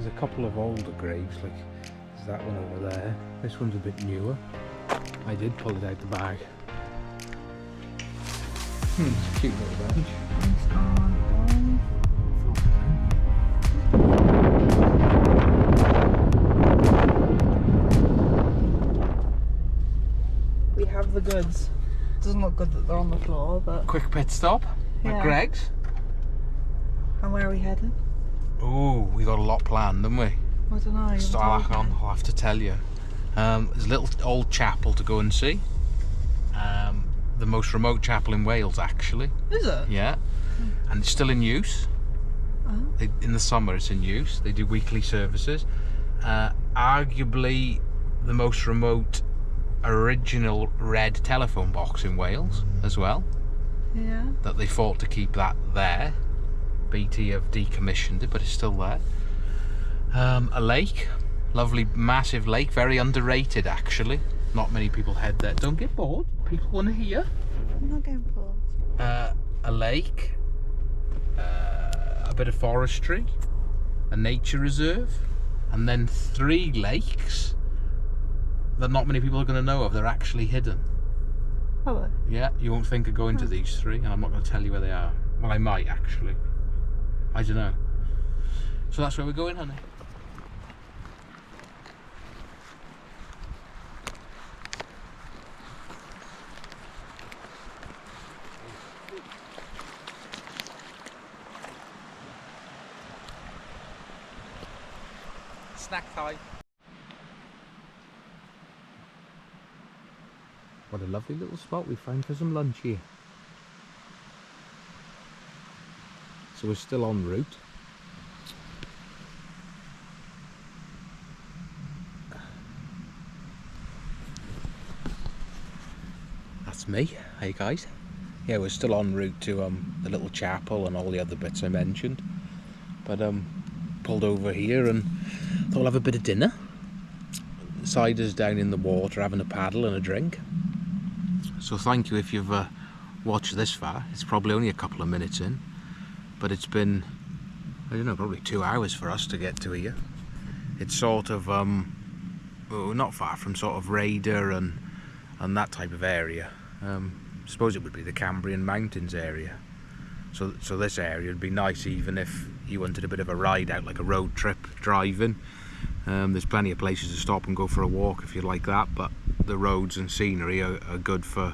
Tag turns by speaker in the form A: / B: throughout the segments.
A: there's a couple of older graves, like there's that one over there. This one's a bit newer. I did pull it out the bag. It's a cute little bench.
B: We have the goods. Doesn't look good that they're on the floor, but...
A: Quick pit stop at Greg's.
B: And where are we heading?
A: Oh, we got a lot planned, didn't we?
B: I don't know.
A: I'll have to tell you. There's a little old chapel to go and see. The most remote chapel in Wales, actually.
B: Is it?
A: Yeah. And it's still in use. In the summer it's in use. They do weekly services. Arguably the most remote original red telephone box in Wales as well.
B: Yeah.
A: That they fought to keep that there. BT have decommissioned it, but it's still there. A lake, lovely massive lake, very underrated actually. Not many people head there. Don't get bored. People want to hear.
B: I'm not getting bored.
A: A lake, a bit of forestry, a nature reserve, and then 3 lakes that not many people are going to know of. They're actually hidden.
B: Oh.
A: Yeah, you won't think of going to these 3, and I'm not going to tell you where they are. Well, I might actually. I don't know. So that's where we're going, honey. Snack time. What a lovely little spot we found for some lunch here. So we're still en route. That's me. Hey guys. Yeah, we're still en route to the little chapel and all the other bits I mentioned. But pulled over here and thought we'll have a bit of dinner. Cider's down in the water having a paddle and a drink. So thank you if you've watched this far. It's probably only a couple of minutes in, but it's been, I don't know, probably 2 hours for us to get to here. It's sort of not far from sort of Raider and that type of area. I suppose it would be the Cambrian mountains area. So this area would be nice even if you wanted a bit of a ride out, like a road trip driving. There's plenty of places to stop and go for a walk if you like that, but the roads and scenery are good for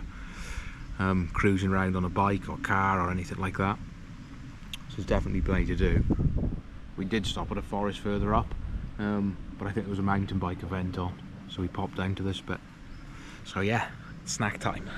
A: cruising around on a bike or car or anything like that. So there's definitely plenty to do. We did stop at a forest further up, but I think there was a mountain bike event on, so we popped down to this bit. So yeah, snack time.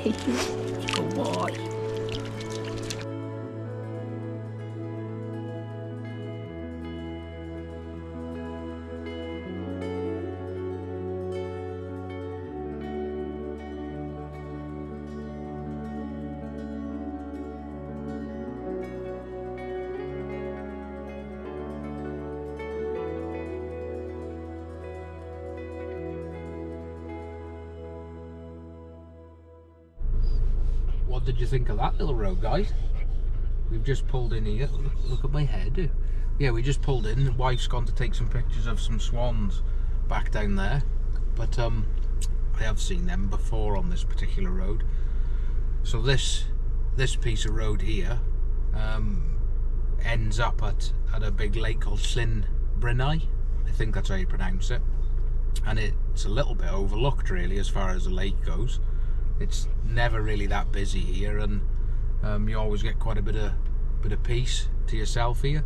A: Good boy. What did you think of that little road, guys? We've just pulled in here. Look at my head. Yeah, we just pulled in. The wife's gone to take some pictures of some swans back down there. But I have seen them before on this particular road. So this piece of road here ends up at a big lake called Cambrian. I think that's how you pronounce it. And it's a little bit overlooked really as far as the lake goes. It's never really that busy here, and you always get quite a bit of peace to yourself here.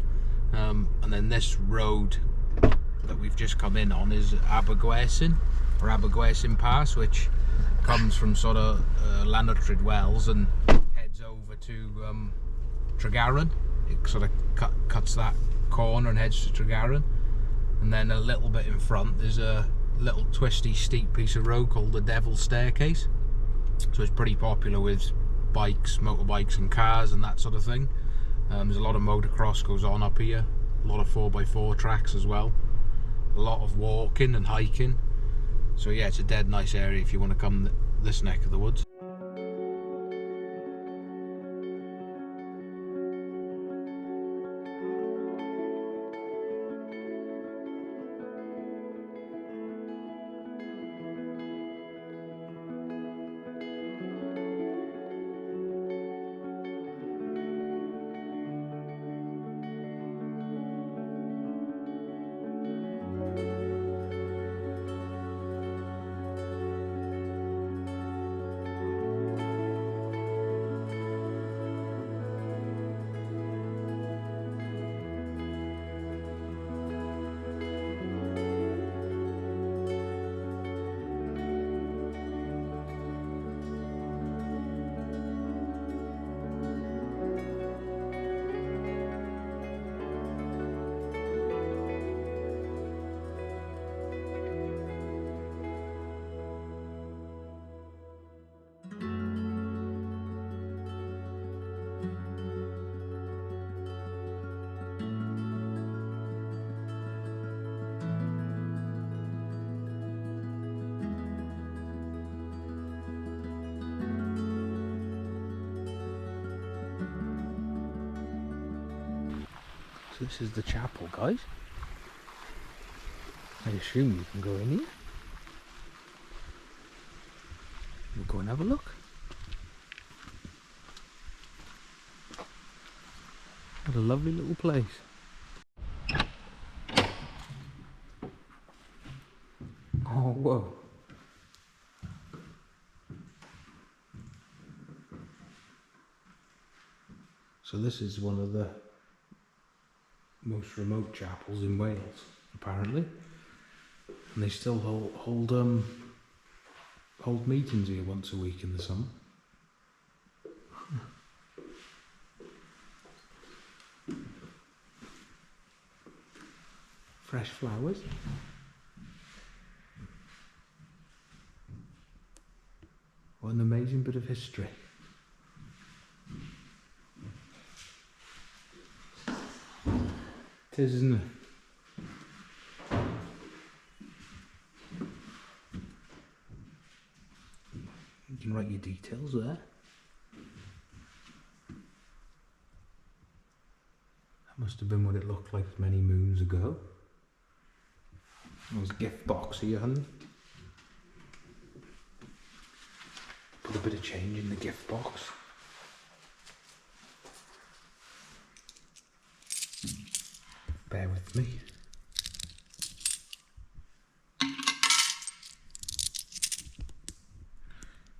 A: And then this road that we've just come in on is Abergwersin Pass, which comes from sort of Llanotryd Wells and heads over to Tregaron. It sort of cuts that corner and heads to Tregaron. And then a little bit in front there's a little twisty steep piece of road called the Devil's Staircase. So it's pretty popular with bikes, motorbikes and cars and that sort of thing. There's a lot of motocross goes on up here, a lot of 4x4 tracks as well, a lot of walking and hiking. So yeah, it's a dead nice area if you want to come this neck of the woods. So this is the chapel, guys. I assume you can go in here. We'll go and have a look. What a lovely little place. Oh, whoa. So this is one of the most remote chapels in Wales, apparently, and they still hold meetings here once a week in the summer. Fresh flowers. What an amazing bit of history. It is, isn't it? You can write your details there. That must have been what it looked like many moons ago. There's a gift box here, honey. Put a bit of change in the gift box. Bear with me.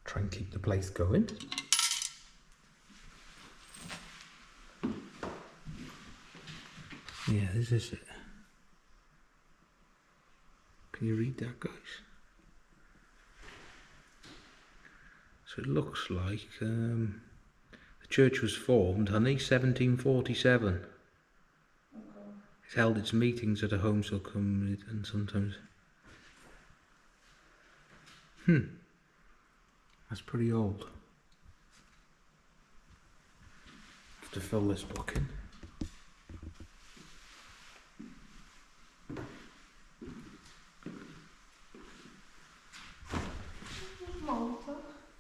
A: Try and keep the place going. Yeah, this is it. Can you read that, guys? So it looks like the church was formed, honey, 1747. It held its meetings at a homeschool community and sometimes... That's pretty old. Have to fill this book in.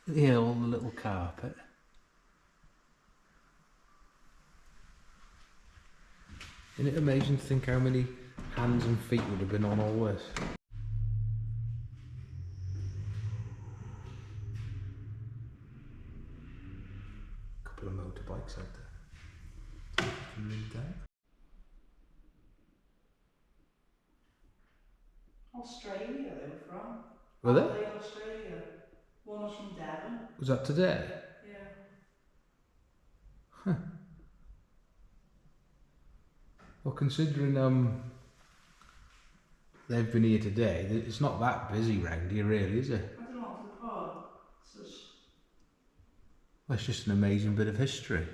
A: Yeah, all the little carpet. Isn't it amazing to think how many hands and feet would have been on all this? A couple of motorbikes out there. Can you read that?
B: Australia they were from.
A: Were they?
B: Adelaide, Australia. One was from Devon.
A: Was that today?
B: Yeah.
A: Huh. Well, considering they've been here today, it's not that busy round here really, is it?
B: I don't know, to the pub. It's just...
A: Well, it's just an amazing bit of history.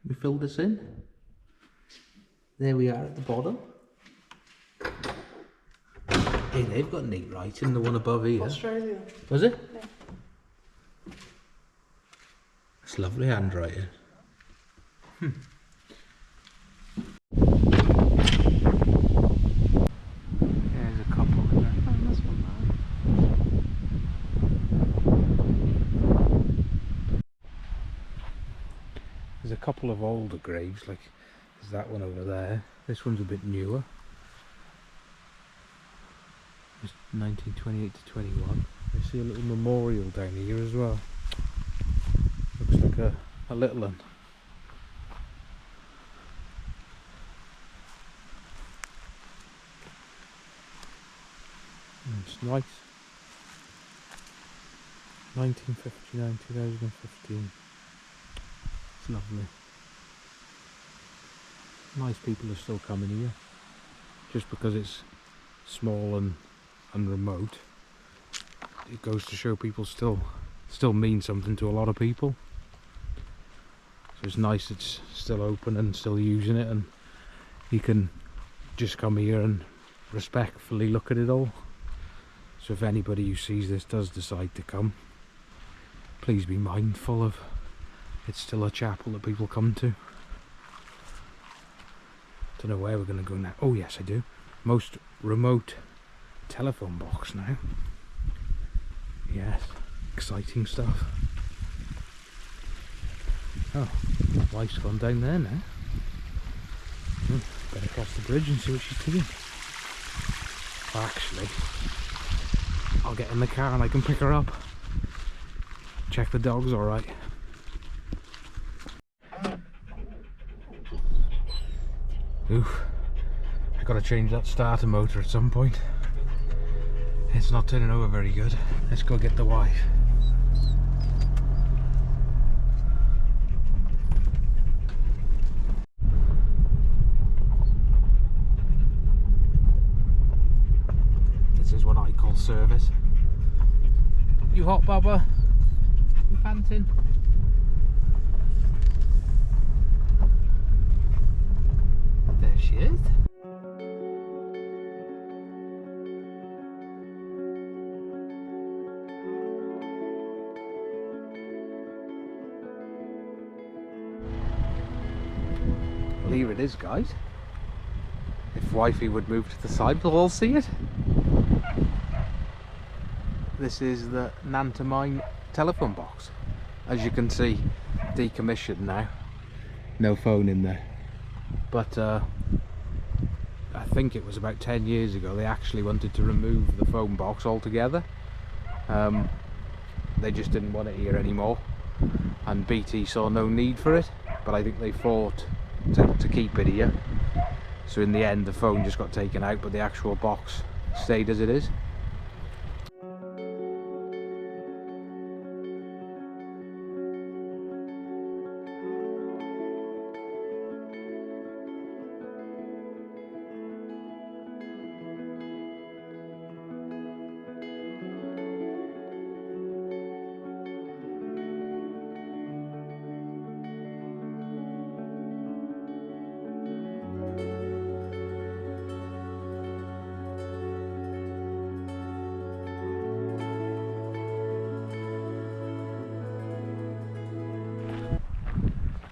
A: We filled this in. there we are at the bottom. Hey, they've got neat writing, the one above here.
B: Australia.
A: Was it?
B: Yeah.
A: It's lovely handwriting. There's a couple in there.
B: Oh, that's one there.
A: There's a couple of older graves, like there's that one over there. This one's a bit newer. It's 1928 to 21. I see a little memorial down here as well. Looks like a little one. It's nice. 1959, 2015. It's lovely. Nice people are still coming here. Just because it's small and remote, it goes to show people still mean something to a lot of people. So it's nice it's still open and still using it, and you can just come here and respectfully look at it all. So if anybody who sees this does decide to come, please be mindful of it's still a chapel that people come to. Don't know where we're going to go now. Oh yes, I do. Most remote telephone box now. Yes, exciting stuff. Oh, wife's gone down there now. Better cross the bridge and see what she's doing. Oh, actually, I'll get in the car and I can pick her up. Check the dog's alright. Oof, I gotta change that starter motor at some point. It's not turning over very good. Let's go get the wife. This is what I call service. You hot, Baba? You panting? There she is. Well, here it is, guys. If wifey would move to the side, we'll all see it. This is the Nantamine telephone box. As you can see, decommissioned now. No phone in there. But I think it was about 10 years ago they actually wanted to remove the phone box altogether. They just didn't want it here anymore, and BT saw no need for it, but I think they fought to keep it here. So in the end the phone just got taken out, but the actual box stayed as it is.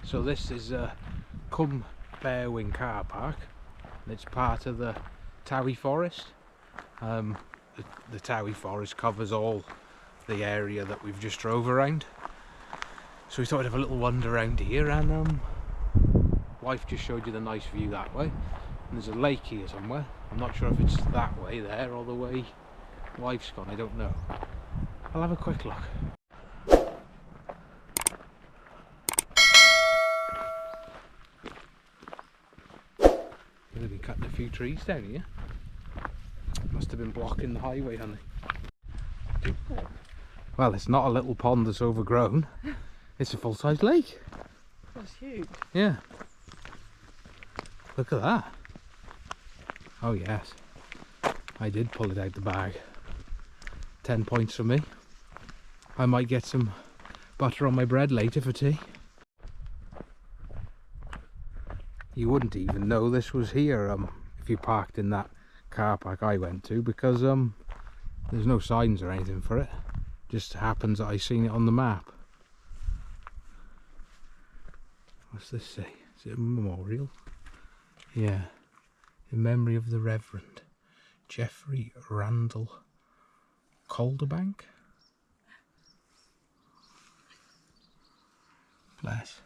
A: So this is Cambrian car park, and it's part of the Towie Forest. The Towie Forest covers all the area that we've just drove around. So we thought we'd have a little wander around here, and wife just showed you the nice view that way. And there's a lake here somewhere. I'm not sure if it's that way there or the way wife's gone, I don't know. I'll have a quick look. They've been cutting a few trees down here. Must have been blocking the highway, honey. Well, it's not a little pond that's overgrown. It's a full-size lake.
B: That's huge.
A: Yeah. Look at that. Oh yes. I did pull it out the bag. 10 points for me. I might get some butter on my bread later for tea. you wouldn't even know this was here if you parked in that car park I went to, because there's no signs or anything for it. Just happens that I seen it on the map. What's this say? Is it a memorial? Yeah. In memory of the Reverend Geoffrey Randall Calderbank. Bless.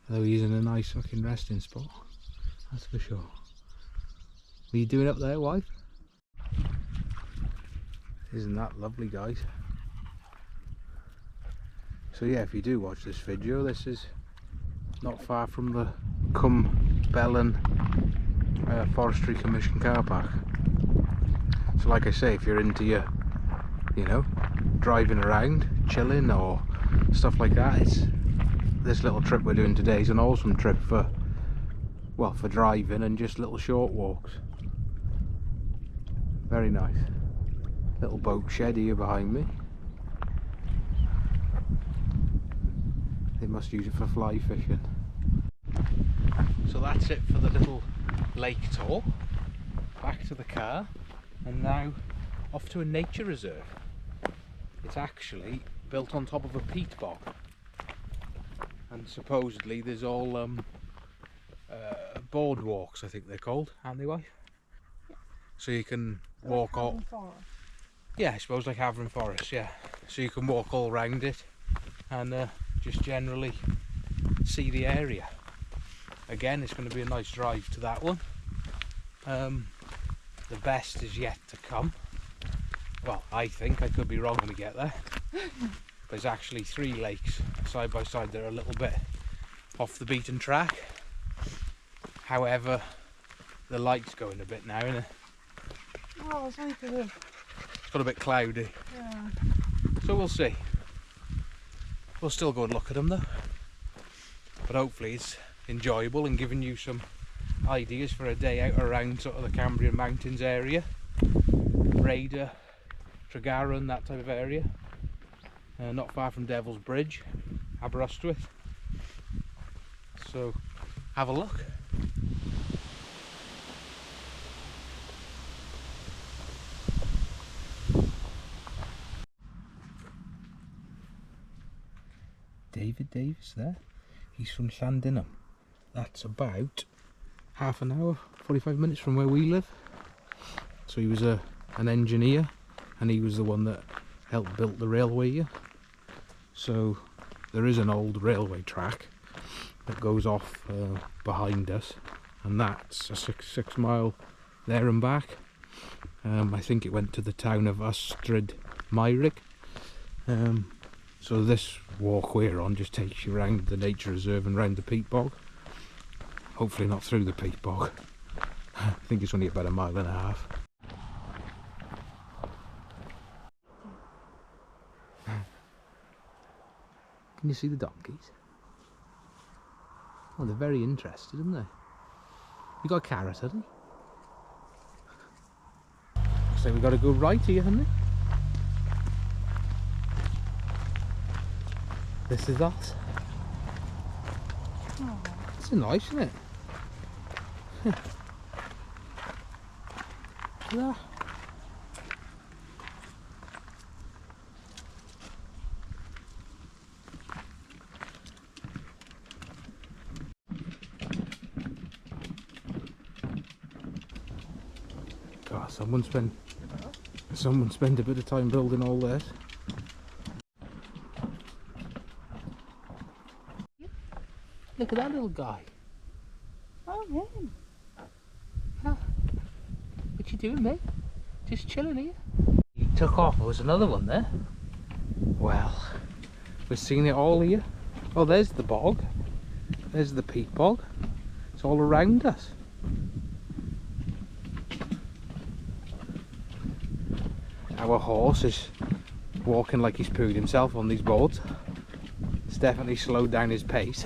A: Although he's in a nice fucking resting spot, that's for sure. What are you doing up there, wife? Isn't that lovely, guys? So yeah, if you do watch this video, this is not far from the Cambrian Forestry Commission car park. So like I say, if you're into your, you know, driving around, chilling or stuff like that, this little trip we're doing today is an awesome trip for, well, for driving and just little short walks. Very nice. Little boat shed here behind me. They must use it for fly fishing. So that's it for the little lake tour. Back to the car, and now off to a nature reserve. It's actually built on top of a peat bog, and supposedly there's all boardwalks, I think they're called, aren't they, wife? So you can walk all. Yeah, I suppose like Havering Forest, yeah. So you can walk all around it and just generally see the area. Again, it's going to be a nice drive to that one. The best is yet to come. Well, I think, I could be wrong when we get there. There's actually 3 lakes side by side that are a little bit off the beaten track. However, the light's going a bit now, isn't it?
B: Oh, it's only good.
A: It's got a bit cloudy.
B: Yeah.
A: So we'll see. We'll still go and look at them though. But hopefully it's enjoyable and giving you some ideas for a day out around sort of the Cambrian Mountains area. Raider, Tregaron, that type of area. Not far from Devil's Bridge, Aberystwyth. So have a look. David Davis there. He's from Llandinam. That's about half an hour, 45 minutes from where we live. So he was an engineer, and he was the one that helped build the railway here. So there is an old railway track that goes off behind us, and that's a six mile there and back. I think it went to the town of Ystrad Meirig. So this walk we're on just takes you around the nature reserve and round the peat bog. Hopefully not through the peat bog. I think it's only about 1.5 miles. Can you see the donkeys? Oh, they're very interested, aren't they? You got a carrot, haven't you? Looks like we've got to go right here, haven't we? This is us.
B: Oh.
A: It's nice, isn't it? Look at that. God, someone spent a bit of time building all this. Look at that little guy.
B: Oh, him.
A: Huh. What you doing, mate? Just chilling here? He took off. There was another one there. Well, we're seeing it all here. Oh, there's the bog. There's the peat bog. It's all around us. Our horse is walking like he's pooed himself on these boards. It's definitely slowed down his pace.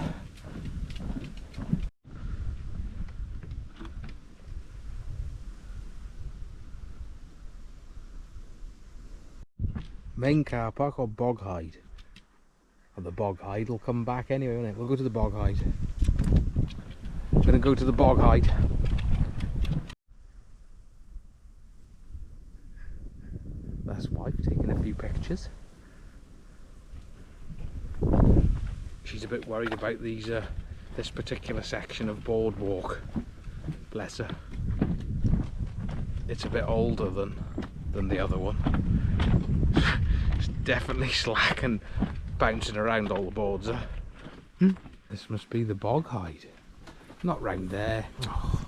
A: Main car park or Bog Hide? Well, the Bog Hide will come back anyway, won't it? We'll go to the Bog Hide. go to the bog hide. That's wife taking a few pictures. She's a bit worried about these this particular section of boardwalk. Bless her. It's a bit older than the other one. It's definitely slack and bouncing around, all the boards are. This must be the bog hide. Not round there. Oh.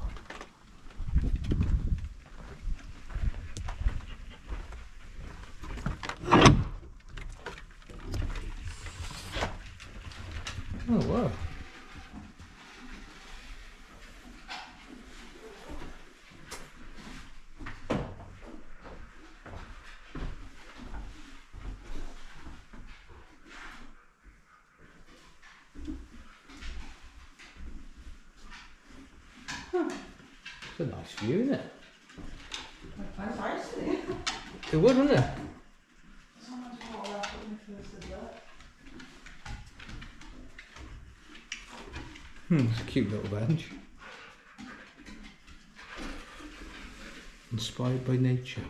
A: Oh wow. It's a nice view, isn't it?
B: Nice ice in it.
A: It would, wouldn't it? It's a cute little bench. Inspired by nature.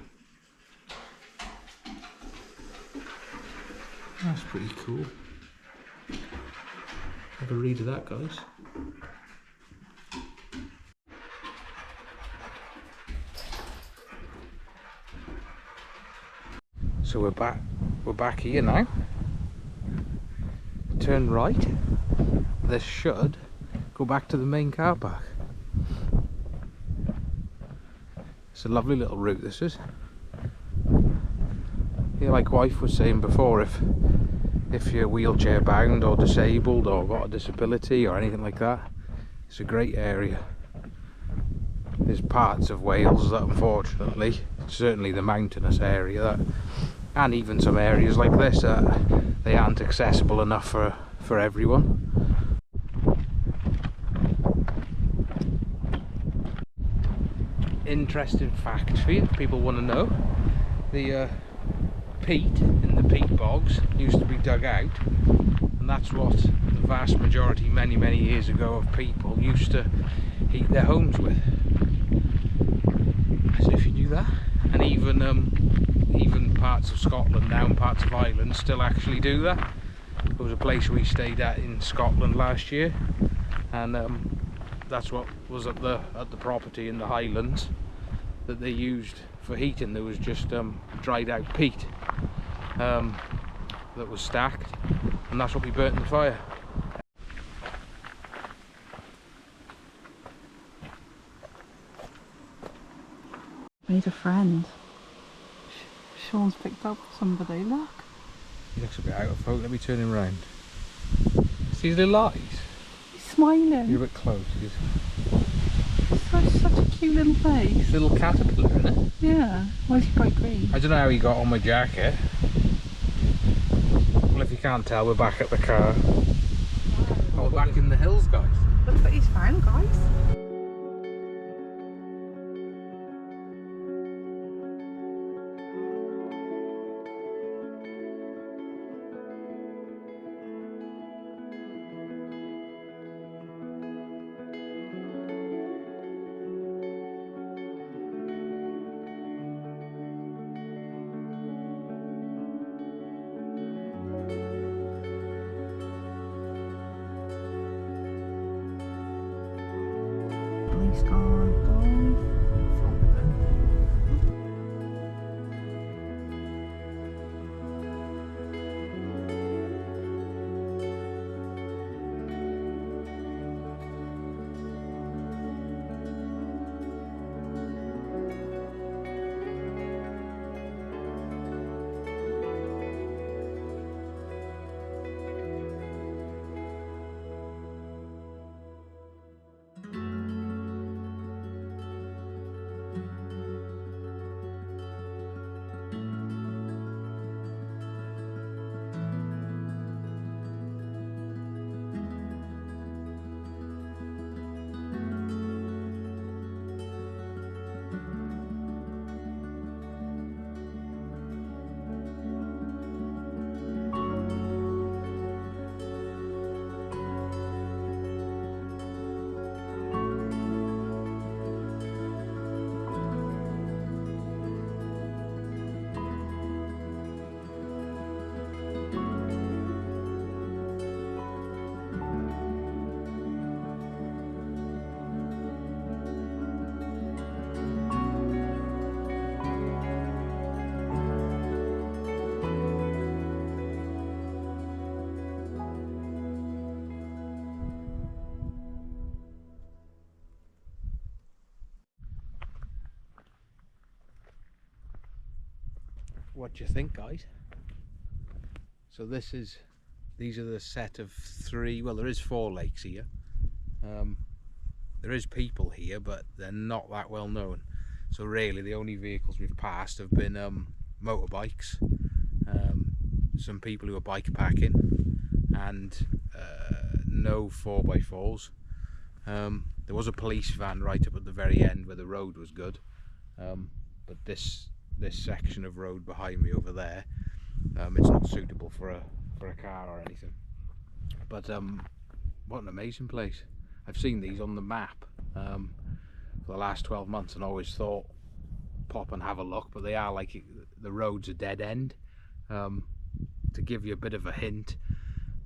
A: That's pretty cool. Have a read of that, guys. So we're back here now. Turn right. This should go back to the main car park. It's a lovely little route, this is. Yeah, like wife was saying before, if you're wheelchair bound or disabled or got a disability or anything like that, it's a great area. There's parts of Wales that unfortunately, certainly the mountainous area, that, and even some areas like this, they aren't accessible enough for everyone. Interesting facts for you, if people want to know. The peat in the peat bogs used to be dug out, and that's what the vast majority, many years ago, of people used to heat their homes with. I don't know if you knew that. And even parts of Scotland now and parts of Ireland still actually do that. There was a place we stayed at in Scotland last year, and that's what was at the property in the Highlands that they used for heating. There was just dried out peat that was stacked, and that's what we burnt in the fire.
B: Made a friend. Sean's picked up somebody, look.
A: He looks a bit out of focus. Let me turn him round. See his little eyes?
B: He's smiling.
A: You're a bit close.
B: Such a cute little face.
A: Little caterpillar, isn't it?
B: Yeah. Why is he bright green?
A: I don't know how he got on my jacket. Well, if you can't tell, we're back at the car. Oh, we're back in the hills, guys.
B: Look what he's found, guys. He's gone.
A: what do you think, guys? So these are the set of 3, well, there is 4 lakes here. There is people here, but they're not that well known. So really the only vehicles we've passed have been motorbikes, some people who are bike packing, and no 4x4s. There was a police van right up at the very end where the road was good, but this section of road behind me over there, it's not suitable for a car or anything. But what an amazing place. I've seen these on the map for the last 12 months and always thought pop and have a look, but they are like, the road's a dead end. To give you a bit of a hint,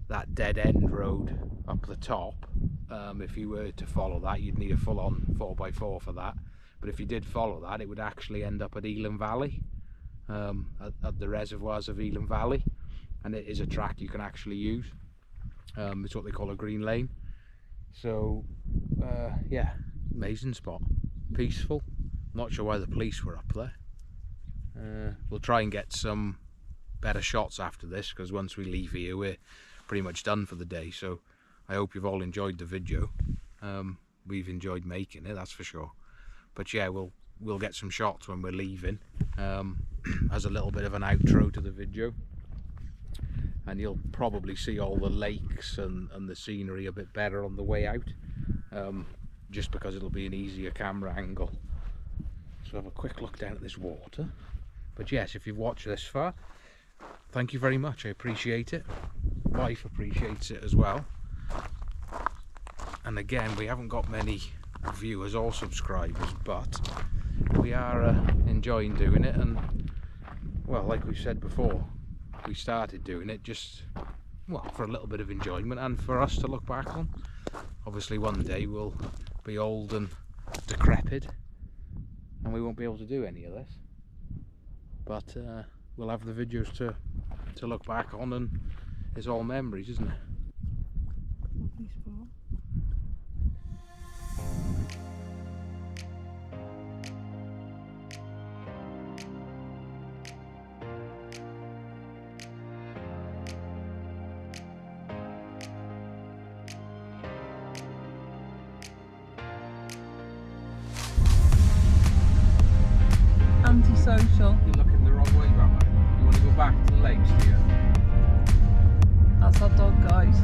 A: that dead end road up the top, if you were to follow that, you'd need a full-on 4x4 for that. But if you did follow that, it would actually end up at Elam Valley, at the reservoirs of Elam Valley, and it is a track you can actually use. It's what they call a green lane. So yeah, amazing spot, peaceful. Not sure why the police were up there. We'll try and get some better shots after this, because once we leave here we're pretty much done for the day. So I hope you've all enjoyed the video. We've enjoyed making it, that's for sure. But yeah, we'll get some shots when we're leaving, as a little bit of an outro to the video, and you'll probably see all the lakes and the scenery a bit better on the way out, just because it'll be an easier camera angle. So have a quick look down at this water. But yes, if you've watched this far, thank you very much, I appreciate it. Wife appreciates it as well. And again, we haven't got many viewers or subscribers, but we are enjoying doing it. And well, like we said before, we started doing it just, well, for a little bit of enjoyment and for us to look back on. Obviously one day we'll be old and decrepit and we won't be able to do any of this, but we'll have the videos to look back on, and it's all memories, isn't it?
B: Lovely spot. Antisocial.
A: You're looking the wrong way, Grandma. You want to go back to the lakes here?
B: That's our dog, guys.